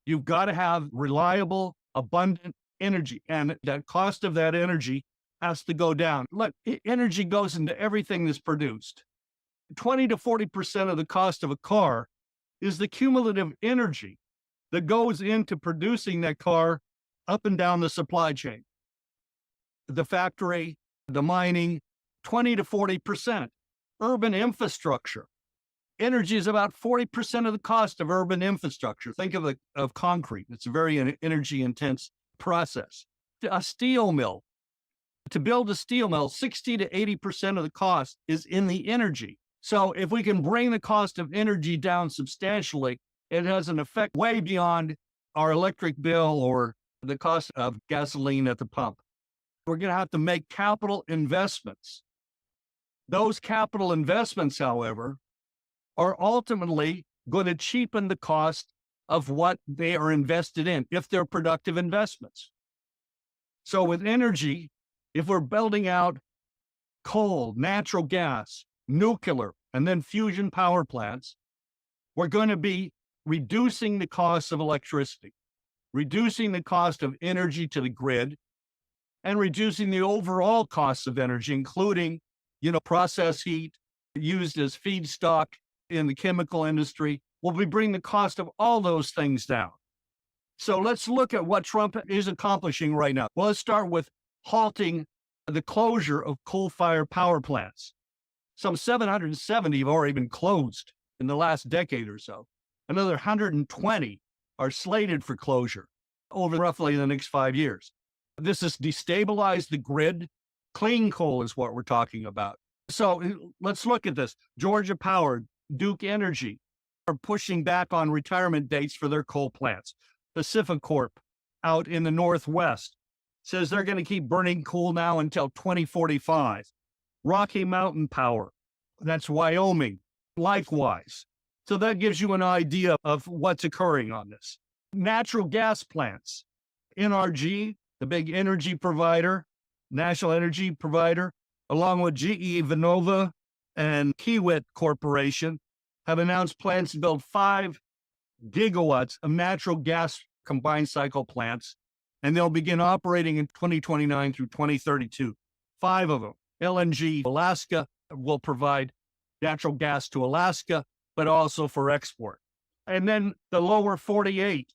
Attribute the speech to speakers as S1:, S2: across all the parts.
S1: You've got to have reliable, abundant energy, and the cost of that energy has to go down. Look, energy goes into everything that's produced. 20 to 40% of the cost of a car is the cumulative energy that goes into producing that car up and down the supply chain. The factory, the mining, 20 to 40%. Urban infrastructure. Energy is about 40% of the cost of urban infrastructure. Think of concrete. It's a very energy intense process. A steel mill. To build a steel mill, 60 to 80% of the cost is in the energy. So if we can bring the cost of energy down substantially, it has an effect way beyond our electric bill or the cost of gasoline at the pump. We're going to have to make capital investments. Those capital investments, however, are ultimately going to cheapen the cost of what they are invested in if they're productive investments. So with energy, if we're building out coal, natural gas, nuclear, and then fusion power plants, we're going to be reducing the cost of electricity, reducing the cost of energy to the grid, and reducing the overall costs of energy, including, process heat used as feedstock in the chemical industry. Will we bring the cost of all those things down? So let's look at what Trump is accomplishing right now. Well, let's start with halting the closure of coal-fired power plants. Some 770 have already been closed in the last decade or so. Another 120 are slated for closure over roughly the next 5 years. This has destabilized the grid. Clean coal is what we're talking about. So let's look at this. Georgia Power, Duke Energy are pushing back on retirement dates for their coal plants. PacifiCorp out in the Northwest says they're going to keep burning coal now until 2045. Rocky Mountain Power, that's Wyoming, likewise. So that gives you an idea of what's occurring on this. Natural gas plants, NRG, the big energy provider, national energy provider, along with GE Vernova and Kiewit Corporation, have announced plans to build 5 gigawatts of natural gas combined cycle plants, and they'll begin operating in 2029 through 2032. 5 of them. LNG Alaska will provide natural gas to Alaska, but also for export. And then the lower 48,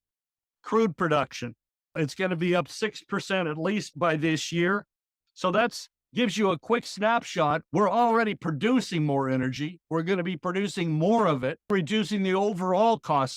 S1: crude production. It's going to be up 6% at least by this year. So that's gives you a quick snapshot. We're already producing more energy. We're going to be producing more of it, reducing the overall cost